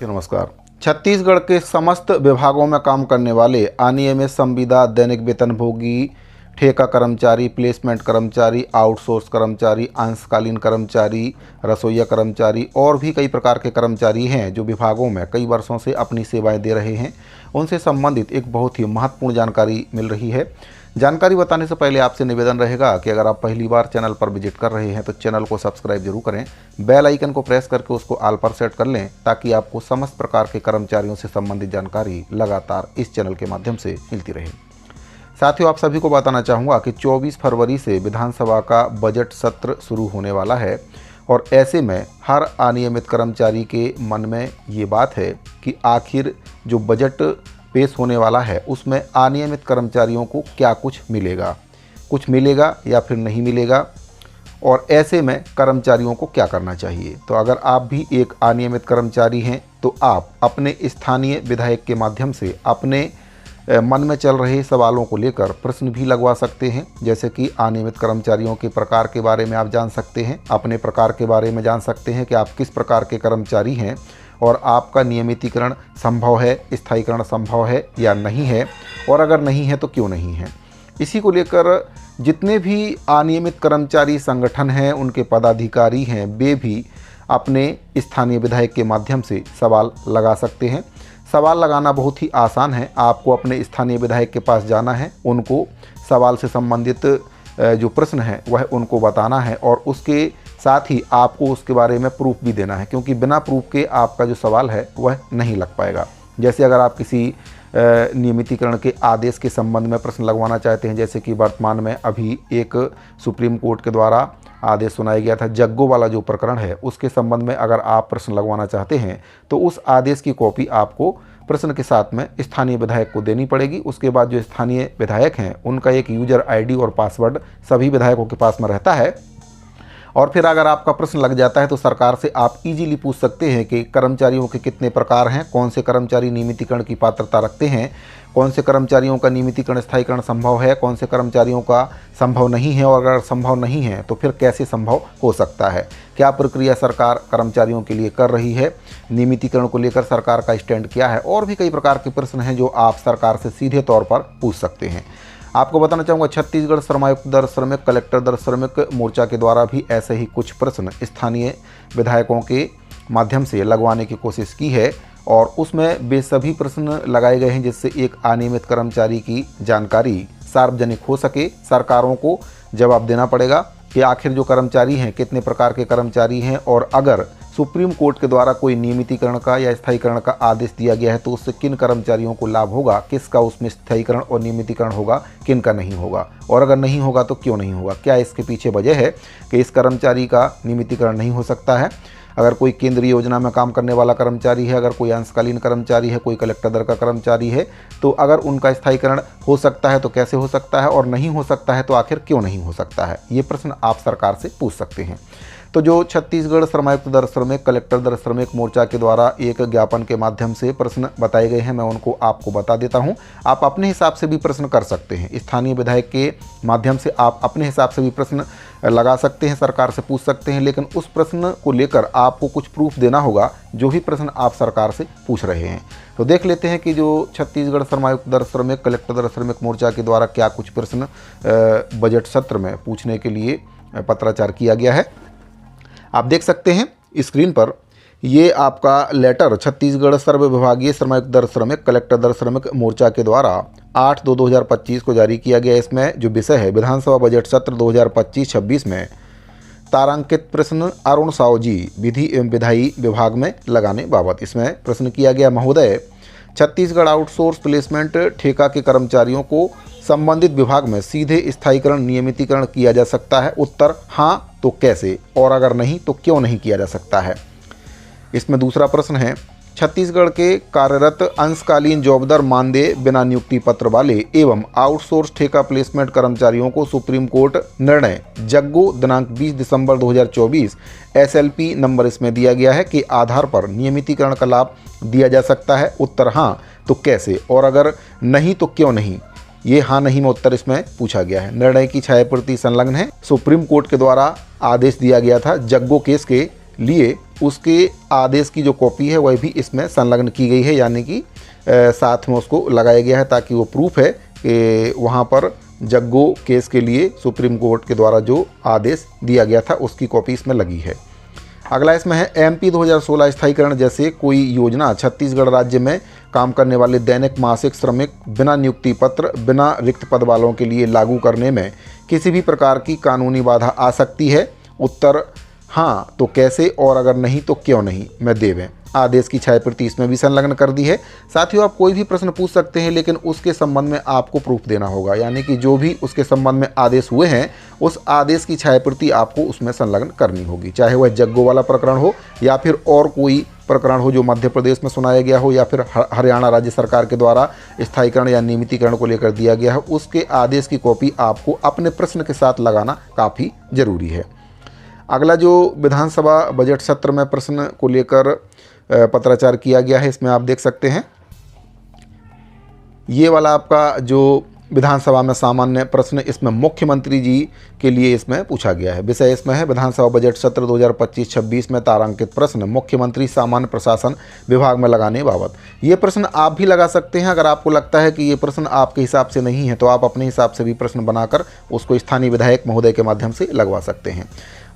नमस्कार। छत्तीसगढ़ के समस्त विभागों में काम करने वाले अनियमित संविदा, दैनिक वेतनभोगी, ठेका कर्मचारी, प्लेसमेंट कर्मचारी, आउटसोर्स कर्मचारी, अंशकालीन कर्मचारी, रसोइया कर्मचारी और भी कई प्रकार के कर्मचारी हैं जो विभागों में कई वर्षों से अपनी सेवाएं दे रहे हैं। उनसे संबंधित एक बहुत ही महत्वपूर्ण जानकारी मिल रही है। जानकारी बताने से पहले आपसे निवेदन रहेगा कि अगर आप पहली बार चैनल पर विजिट कर रहे हैं तो चैनल को सब्सक्राइब जरूर करें, बेल आइकन को प्रेस करके उसको ऑल पर सेट कर लें ताकि आपको समस्त प्रकार के कर्मचारियों से संबंधित जानकारी लगातार इस चैनल के माध्यम से मिलती रहे। साथियों, आप सभी को बताना चाहूँगा कि 24 फरवरी से विधानसभा का बजट सत्र शुरू होने वाला है और ऐसे में हर अनियमित कर्मचारी के मन में ये बात है कि आखिर जो बजट पेश होने वाला है उसमें अनियमित कर्मचारियों को क्या कुछ मिलेगा या फिर नहीं मिलेगा, और ऐसे में कर्मचारियों को क्या करना चाहिए। तो अगर आप भी एक अनियमित कर्मचारी हैं तो आप अपने स्थानीय विधायक के माध्यम से अपने मन में चल रहे सवालों को लेकर प्रश्न भी लगवा सकते हैं। जैसे कि अनियमित कर्मचारियों के प्रकार के बारे में आप जान सकते हैं, अपने प्रकार के बारे में जान सकते हैं कि आप किस प्रकार के कर्मचारी हैं और आपका नियमितीकरण संभव है, स्थायीकरण संभव है या नहीं है, और अगर नहीं है तो क्यों नहीं है। इसी को लेकर जितने भी अनियमित कर्मचारी संगठन हैं, उनके पदाधिकारी हैं, वे भी अपने स्थानीय विधायक के माध्यम से सवाल लगा सकते हैं। सवाल लगाना बहुत ही आसान है। आपको अपने स्थानीय विधायक के पास जाना है, उनको सवाल से संबंधित जो प्रश्न है वह उनको बताना है और उसके साथ ही आपको उसके बारे में प्रूफ भी देना है, क्योंकि बिना प्रूफ के आपका जो सवाल है वह नहीं लग पाएगा। जैसे अगर आप किसी नियमितीकरण के आदेश के संबंध में प्रश्न लगवाना चाहते हैं, जैसे कि वर्तमान में अभी एक सुप्रीम कोर्ट के द्वारा आदेश सुनाया गया था, जग्गो वाला जो प्रकरण है उसके संबंध में अगर आप प्रश्न लगवाना चाहते हैं तो उस आदेश की कॉपी आपको प्रश्न के साथ में स्थानीय विधायक को देनी पड़ेगी। उसके बाद जो स्थानीय विधायक हैं उनका एक यूजर आईडी और पासवर्ड सभी विधायकों के पास में रहता है, और फिर अगर आपका प्रश्न लग जाता है तो सरकार से आप इजीली पूछ सकते हैं कि कर्मचारियों के कितने प्रकार हैं, कौन से कर्मचारी नियमितीकरण की पात्रता रखते हैं, कौन से कर्मचारियों का नियमितीकरण स्थायीकरण संभव है, कौन से कर्मचारियों का संभव नहीं है, और अगर संभव नहीं है तो फिर कैसे संभव हो सकता है, क्या प्रक्रिया सरकार कर्मचारियों के लिए कर रही है, नियमितीकरण को लेकर सरकार का स्टैंड क्या है, और भी कई प्रकार के प्रश्न हैं जो आप सरकार से सीधे तौर पर पूछ सकते हैं। आपको बताना चाहूँगा, छत्तीसगढ़ श्रमायुक्त दर श्रमिक, कलेक्टर दर श्रमिक मोर्चा के द्वारा भी ऐसे ही कुछ प्रश्न स्थानीय विधायकों के माध्यम से लगवाने की कोशिश की है और उसमें वे सभी प्रश्न लगाए गए हैं जिससे एक अनियमित कर्मचारी की जानकारी सार्वजनिक हो सके। सरकारों को जवाब देना पड़ेगा कि आखिर जो कर्मचारी हैं कितने प्रकार के कर्मचारी हैं, और अगर सुप्रीम कोर्ट के द्वारा कोई नियमितीकरण का या स्थायीकरण का आदेश दिया गया है तो उससे किन कर्मचारियों को लाभ होगा, किसका उसमें स्थायीकरण और नियमितीकरण होगा, किन का नहीं होगा, और अगर नहीं होगा तो क्यों नहीं होगा, क्या इसके पीछे वजह है कि इस कर्मचारी का नियमितीकरण नहीं हो सकता है। अगर कोई केंद्रीय योजना में काम करने वाला कर्मचारी है, अगर कोई अंशकालीन कर्मचारी है, कोई कलेक्टर दर का कर्मचारी है, तो अगर उनका स्थायीकरण हो सकता है तो कैसे हो सकता है, और नहीं हो सकता है तो आखिर क्यों नहीं हो सकता है। ये प्रश्न आप सरकार से पूछ सकते हैं। तो जो छत्तीसगढ़ श्रमायुक्त दर श्रमिक, कलेक्टर दर श्रमिक मोर्चा के द्वारा एक ज्ञापन के माध्यम से प्रश्न बताए गए हैं, मैं उनको आपको बता देता हूं। आप अपने हिसाब से भी प्रश्न कर सकते हैं। स्थानीय विधायक के माध्यम से आप अपने हिसाब से भी प्रश्न लगा सकते हैं, सरकार से पूछ सकते हैं, लेकिन उस प्रश्न को लेकर आपको कुछ प्रूफ देना होगा जो भी प्रश्न आप सरकार से पूछ रहे हैं। तो देख लेते हैं कि जो छत्तीसगढ़ श्रमायुक्त दर श्रमिक, कलेक्टर दर श्रमिक मोर्चा के द्वारा क्या कुछ प्रश्न बजट सत्र में पूछने के लिए पत्राचार किया गया है। आप देख सकते हैं स्क्रीन पर, ये आपका लेटर छत्तीसगढ़ सर्व विभागीय श्रमायुक्त दर श्रमिक, कलेक्टर दर श्रमिक मोर्चा के द्वारा 8/2/2025 को जारी किया गया। इसमें जो विषय है विधानसभा बजट सत्र 2025-26 में तारांकित प्रश्न अरुण साव जी विधि एवं विधायी विभाग में लगाने बाबत इसमें प्रश्न किया गया। महोदय, छत्तीसगढ़ आउटसोर्स प्लेसमेंट ठेका के कर्मचारियों को संबंधित विभाग में सीधे स्थायीकरण नियमितीकरण किया जा सकता है। उत्तर हाँ तो कैसे, और अगर नहीं तो क्यों नहीं किया जा सकता है। इसमें दूसरा प्रश्न है, छत्तीसगढ़ के कार्यरत अंशकालीन जॉबदार मानदेय बिना नियुक्ति पत्र वाले एवं आउटसोर्स ठेका प्लेसमेंट कर्मचारियों को सुप्रीम कोर्ट निर्णय जग्गो दिनांक 20 दिसंबर 2024 SLP नंबर इसमें दिया गया है कि आधार पर नियमितीकरण का लाभ दिया जा सकता है। उत्तर हाँ तो कैसे, और अगर नहीं तो क्यों नहीं। ये हाँ नहीं में उत्तर इसमें पूछा गया है। निर्णय की छायाप्रति संलग्न है। सुप्रीम कोर्ट के द्वारा आदेश दिया गया था जग्गो केस के लिए उसके आदेश की जो कॉपी है वह भी इसमें संलग्न की गई है, यानी कि साथ में उसको लगाया गया है, ताकि वो प्रूफ है कि वहाँ पर जग्गो केस के लिए सुप्रीम कोर्ट के द्वारा जो आदेश दिया गया था उसकी कॉपी इसमें लगी है। अगला इसमें है एमपी 2016 स्थायीकरण जैसे कोई योजना छत्तीसगढ़ राज्य में काम करने वाले दैनिक मासिक श्रमिक बिना नियुक्ति पत्र बिना रिक्त पद वालों के लिए लागू करने में किसी भी प्रकार की कानूनी बाधा आ सकती है। उत्तर हाँ तो कैसे, और अगर नहीं तो क्यों नहीं, मैं देवें। आदेश की छायाप्रति इसमें भी संलग्न कर दी है। साथियों, आप कोई भी प्रश्न पूछ सकते हैं, लेकिन उसके संबंध में आपको प्रूफ देना होगा, यानी कि जो भी उसके संबंध में आदेश हुए हैं उस आदेश की छायाप्रति आपको उसमें संलग्न करनी होगी, चाहे वह जग्गो वाला प्रकरण हो या फिर और कोई प्रकरण हो जो मध्य प्रदेश में सुनाया गया हो या फिर हरियाणा राज्य सरकार के द्वारा स्थायीकरण या नियमितीकरण को लेकर दिया गया है। उसके आदेश की कॉपी आपको अपने प्रश्न के साथ लगाना काफ़ी ज़रूरी है। अगला जो विधानसभा बजट सत्र में प्रश्न को लेकर पत्राचार किया गया है, इसमें आप देख सकते हैं ये वाला आपका जो विधानसभा में सामान्य प्रश्न, इसमें मुख्यमंत्री जी के लिए इसमें पूछा गया है। विषय इसमें है विधानसभा बजट सत्र 2025-26 में तारांकित प्रश्न मुख्यमंत्री सामान्य प्रशासन विभाग में लगाने बाबत। ये प्रश्न आप भी लगा सकते हैं। अगर आपको लगता है कि ये प्रश्न आपके हिसाब से नहीं है तो आप अपने हिसाब से भी प्रश्न बनाकर उसको स्थानीय विधायक महोदय के माध्यम से लगवा सकते हैं।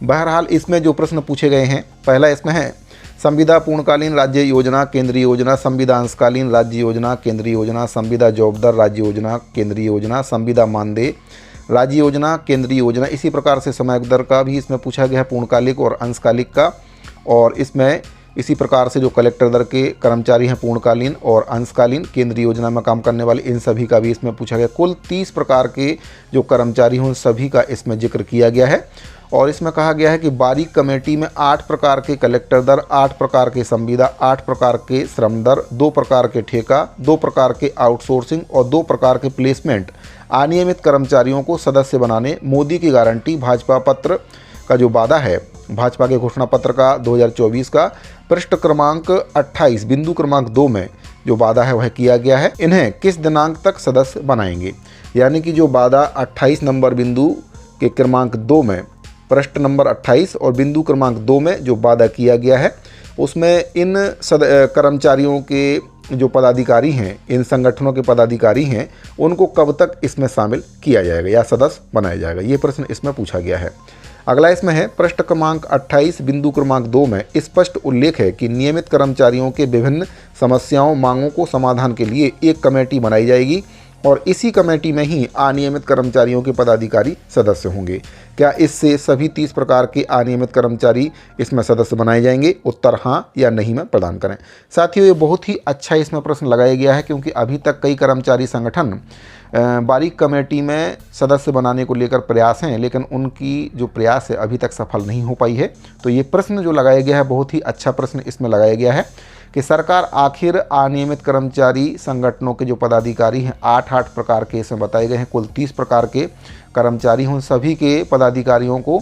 बहरहाल इसमें जो प्रश्न पूछे गए हैं, पहला इसमें है संविदा पूर्णकालीन राज्य योजना केंद्रीय योजना, संविदा अंशकालीन राज्य योजना केंद्रीय योजना, संविदा जॉबदार राज्य योजना केंद्रीय योजना, संविदा मानदेय राज्य योजना केंद्रीय योजना। इसी प्रकार से समय दर का भी इसमें पूछा गया है, पूर्णकालिक और अंशकालिक का। और इसमें इसी प्रकार से जो कलेक्टर दर के कर्मचारी हैं पूर्णकालीन और अंशकालीन केंद्रीय योजना में काम करने वाले, इन सभी का भी इसमें पूछा गया। कुल 30 प्रकार के जो कर्मचारी हों सभी का इसमें जिक्र किया गया है। और इसमें कहा गया है कि बारीक कमेटी में 8 प्रकार के कलेक्टर दर, 8 प्रकार के संविदा, 8 प्रकार के श्रम दर, 2 प्रकार के ठेका, 2 प्रकार के आउटसोर्सिंग और 2 प्रकार के प्लेसमेंट अनियमित कर्मचारियों को सदस्य बनाने मोदी की गारंटी भाजपा पत्र का जो वादा है, भाजपा के घोषणा पत्र का 2024 का पृष्ठ क्रमांक 28 बिंदु क्रमांक 2 में जो वादा है वह किया गया है। इन्हें किस दिनांक तक सदस्य बनाएंगे, यानी कि जो वादा 28 नंबर बिंदु के क्रमांक 2 में, पृष्ठ नंबर 28 और बिंदु क्रमांक 2 में जो वादा किया गया है उसमें इन कर्मचारियों के जो पदाधिकारी हैं, इन संगठनों के पदाधिकारी हैं, उनको कब तक इसमें शामिल किया जाएगा या सदस्य बनाया जाएगा, ये प्रश्न इसमें पूछा गया है। अगला इसमें है पृष्ठ क्रमांक 28 बिंदु क्रमांक 2 में स्पष्ट उल्लेख है कि नियमित कर्मचारियों के विभिन्न समस्याओं मांगों को समाधान के लिए एक कमेटी बनाई जाएगी और इसी कमेटी में ही अनियमित कर्मचारियों के पदाधिकारी सदस्य होंगे। क्या इससे सभी 30 प्रकार के अनियमित कर्मचारी इसमें सदस्य बनाए जाएंगे? उत्तर हाँ या नहीं में प्रदान करें। साथियों, ये बहुत ही अच्छा इसमें प्रश्न लगाया गया है, क्योंकि अभी तक कई कर्मचारी संगठन बारीक कमेटी में सदस्य बनाने को लेकर प्रयास हैं, लेकिन उनकी जो प्रयास है अभी तक सफल नहीं हो पाई है। तो ये प्रश्न जो लगाया गया है, बहुत ही अच्छा प्रश्न इसमें लगाया गया है कि सरकार आखिर अनियमित कर्मचारी संगठनों के जो पदाधिकारी हैं 8 प्रकार के इसमें बताए गए हैं, कुल 30 प्रकार के कर्मचारी हों, सभी के पदाधिकारियों को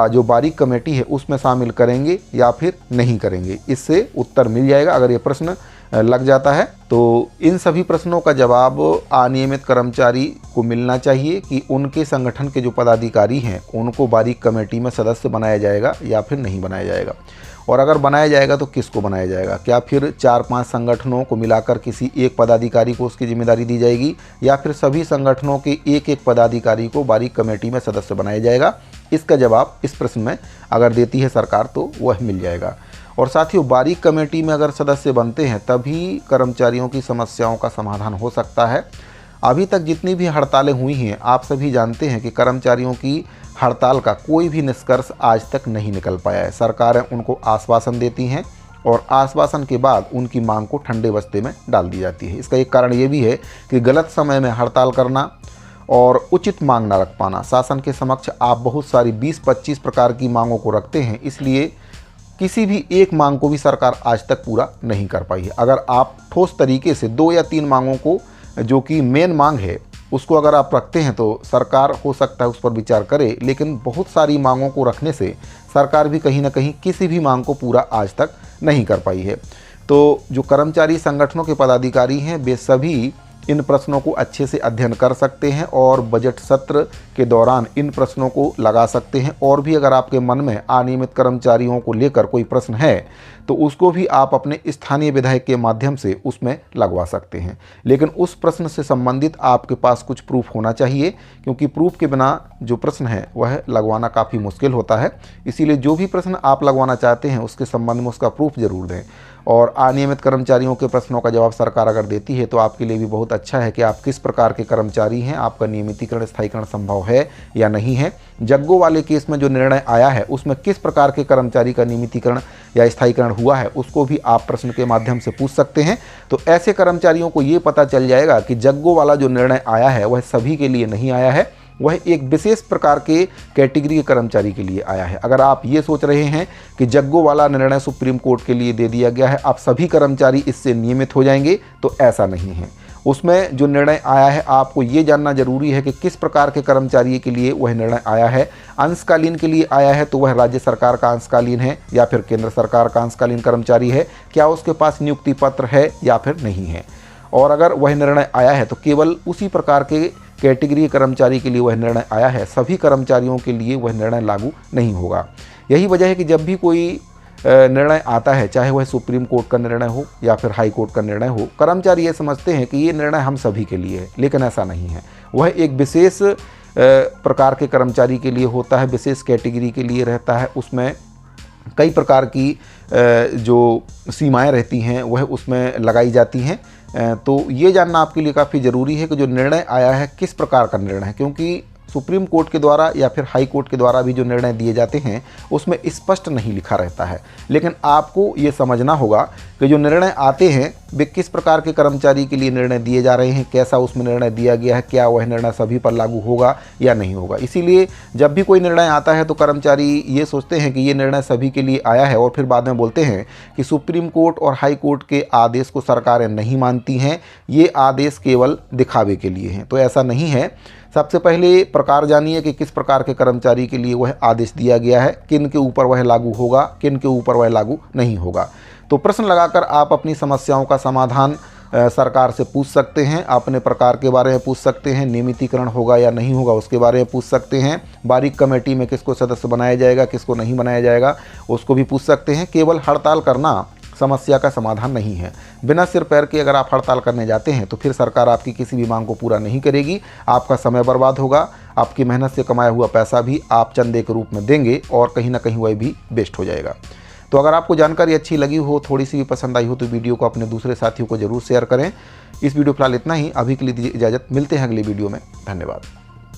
जो बारीक कमेटी है उसमें शामिल करेंगे या फिर नहीं करेंगे। इससे उत्तर मिल जाएगा अगर ये प्रश्न लग जाता है। तो इन सभी प्रश्नों का जवाब अनियमित कर्मचारी को मिलना चाहिए कि उनके संगठन के जो पदाधिकारी हैं उनको बारीक कमेटी में सदस्य बनाया जाएगा या फिर नहीं बनाया जाएगा, और अगर बनाया जाएगा तो किसको बनाया जाएगा। क्या फिर 4-5 संगठनों को मिलाकर किसी एक पदाधिकारी को उसकी जिम्मेदारी दी जाएगी, या फिर सभी संगठनों के एक पदाधिकारी को बारीक कमेटी में सदस्य बनाया जाएगा? इसका जवाब इस प्रश्न में अगर देती है सरकार तो वह मिल जाएगा। और साथियों, बारीक कमेटी में अगर सदस्य बनते हैं तभी कर्मचारियों की समस्याओं का समाधान हो सकता है। अभी तक जितनी भी हड़तालें हुई हैं, आप सभी जानते हैं कि कर्मचारियों की हड़ताल का कोई भी निष्कर्ष आज तक नहीं निकल पाया है। सरकारें उनको आश्वासन देती हैं और आश्वासन के बाद उनकी मांग को ठंडे बस्ते में डाल दी जाती है। इसका एक कारण ये भी है कि गलत समय में हड़ताल करना और उचित मांग ना रख पाना। शासन के समक्ष आप बहुत सारी 20-25 प्रकार की मांगों को रखते हैं, इसलिए किसी भी एक मांग को भी सरकार आज तक पूरा नहीं कर पाई है। अगर आप ठोस तरीके से 2 या 3 मांगों को, जो कि मेन मांग है, उसको अगर आप रखते हैं तो सरकार हो सकता है उस पर विचार करे, लेकिन बहुत सारी मांगों को रखने से सरकार भी कहीं ना कहीं किसी भी मांग को पूरा आज तक नहीं कर पाई है। तो जो कर्मचारी संगठनों के पदाधिकारी हैं वे सभी इन प्रश्नों को अच्छे से अध्ययन कर सकते हैं और बजट सत्र के दौरान इन प्रश्नों को लगा सकते हैं। और भी अगर आपके मन में अनियमित कर्मचारियों को लेकर कोई प्रश्न है तो उसको भी आप अपने स्थानीय विधायक के माध्यम से उसमें लगवा सकते हैं। लेकिन उस प्रश्न से संबंधित आपके पास कुछ प्रूफ होना चाहिए, क्योंकि प्रूफ के बिना जो प्रश्न है वह लगवाना काफ़ी मुश्किल होता है। इसीलिए जो भी प्रश्न आप लगवाना चाहते हैं उसके संबंध में उसका प्रूफ जरूर दें। और अनियमित कर्मचारियों के प्रश्नों का जवाब सरकार अगर देती है तो आपके लिए भी बहुत अच्छा है कि आप किस प्रकार के कर्मचारी हैं, आपका नियमितीकरण स्थायीकरण संभव है या नहीं है। जग्गो वाले केस में जो निर्णय आया है उसमें किस प्रकार के कर्मचारी का नियमितीकरण या स्थायीकरण हुआ है उसको भी आप प्रश्न के माध्यम से पूछ सकते हैं। तो ऐसे कर्मचारियों को ये पता चल जाएगा कि जग्गो वाला जो निर्णय आया है वह सभी के लिए नहीं आया है, वह एक विशेष प्रकार के कैटेगरी के कर्मचारी के लिए आया है। अगर आप ये सोच रहे हैं कि जग्गो वाला निर्णय सुप्रीम कोर्ट के लिए दे दिया गया है, आप सभी कर्मचारी इससे नियमित हो जाएंगे, तो ऐसा नहीं है। उसमें जो निर्णय आया है आपको ये जानना जरूरी है कि किस प्रकार के कर्मचारी के लिए वह निर्णय आया है। अंशकालीन के लिए आया है तो वह राज्य सरकार का अंशकालीन है या फिर केंद्र सरकार का अंशकालीन कर्मचारी है, क्या उसके पास नियुक्ति पत्र है या फिर नहीं है। और अगर वह निर्णय आया है तो केवल उसी प्रकार के कैटेगरी कर्मचारी के लिए वह निर्णय आया है, सभी कर्मचारियों के लिए वह निर्णय लागू नहीं होगा। यही वजह है कि जब भी कोई निर्णय आता है, चाहे वह सुप्रीम कोर्ट का निर्णय हो या फिर हाई कोर्ट का निर्णय हो, कर्मचारी ये समझते हैं कि ये निर्णय हम सभी के लिए है, लेकिन ऐसा नहीं है। वह एक विशेष प्रकार के कर्मचारी के लिए होता है, विशेष कैटेगरी के लिए रहता है। उसमें कई प्रकार की जो सीमाएं रहती हैं वह उसमें लगाई जाती हैं। तो ये जानना आपके लिए काफ़ी ज़रूरी है कि जो निर्णय आया है किस प्रकार का निर्णय है, क्योंकि सुप्रीम कोर्ट के द्वारा या फिर हाई कोर्ट के द्वारा भी जो निर्णय दिए जाते हैं उसमें स्पष्ट नहीं लिखा रहता है। लेकिन आपको ये समझना होगा कि जो निर्णय आते हैं वे किस प्रकार के कर्मचारी के लिए निर्णय दिए जा रहे हैं, कैसा उसमें निर्णय दिया गया है, क्या वह निर्णय सभी पर लागू होगा या नहीं होगा। इसीलिए जब भी कोई निर्णय आता है तो कर्मचारी ये सोचते हैं कि ये निर्णय सभी के लिए आया है और फिर बाद में बोलते हैं कि सुप्रीम कोर्ट और हाई कोर्ट के आदेश को सरकारें नहीं मानती हैं, ये आदेश केवल दिखावे के लिए हैं। तो ऐसा नहीं है। सबसे पहले प्रकार जानिए कि किस प्रकार के कर्मचारी के लिए वह आदेश दिया गया है, किन के ऊपर वह लागू होगा, किन के ऊपर वह लागू नहीं होगा। तो प्रश्न लगाकर आप अपनी समस्याओं का समाधान सरकार से पूछ सकते हैं, अपने प्रकार के बारे में पूछ सकते हैं, नियमितीकरण होगा या नहीं होगा उसके बारे में पूछ सकते हैं, बारीक कमेटी में किसको सदस्य बनाया जाएगा, किसको नहीं बनाया जाएगा उसको भी पूछ सकते हैं। केवल हड़ताल करना समस्या का समाधान नहीं है। बिना सिर पैर के अगर आप हड़ताल करने जाते हैं तो फिर सरकार आपकी किसी भी मांग को पूरा नहीं करेगी, आपका समय बर्बाद होगा, आपकी मेहनत से कमाया हुआ पैसा भी आप चंदे के रूप में देंगे और कहीं ना कहीं वह भी वेस्ट हो जाएगा। तो अगर आपको जानकारी अच्छी लगी हो, थोड़ी सी भी पसंद आई हो तो वीडियो को अपने दूसरे साथियों को जरूर शेयर करें। इस वीडियो फिलहाल इतना ही, अभी के लिए दीजिए इजाज़त, मिलते हैं अगली वीडियो में। धन्यवाद।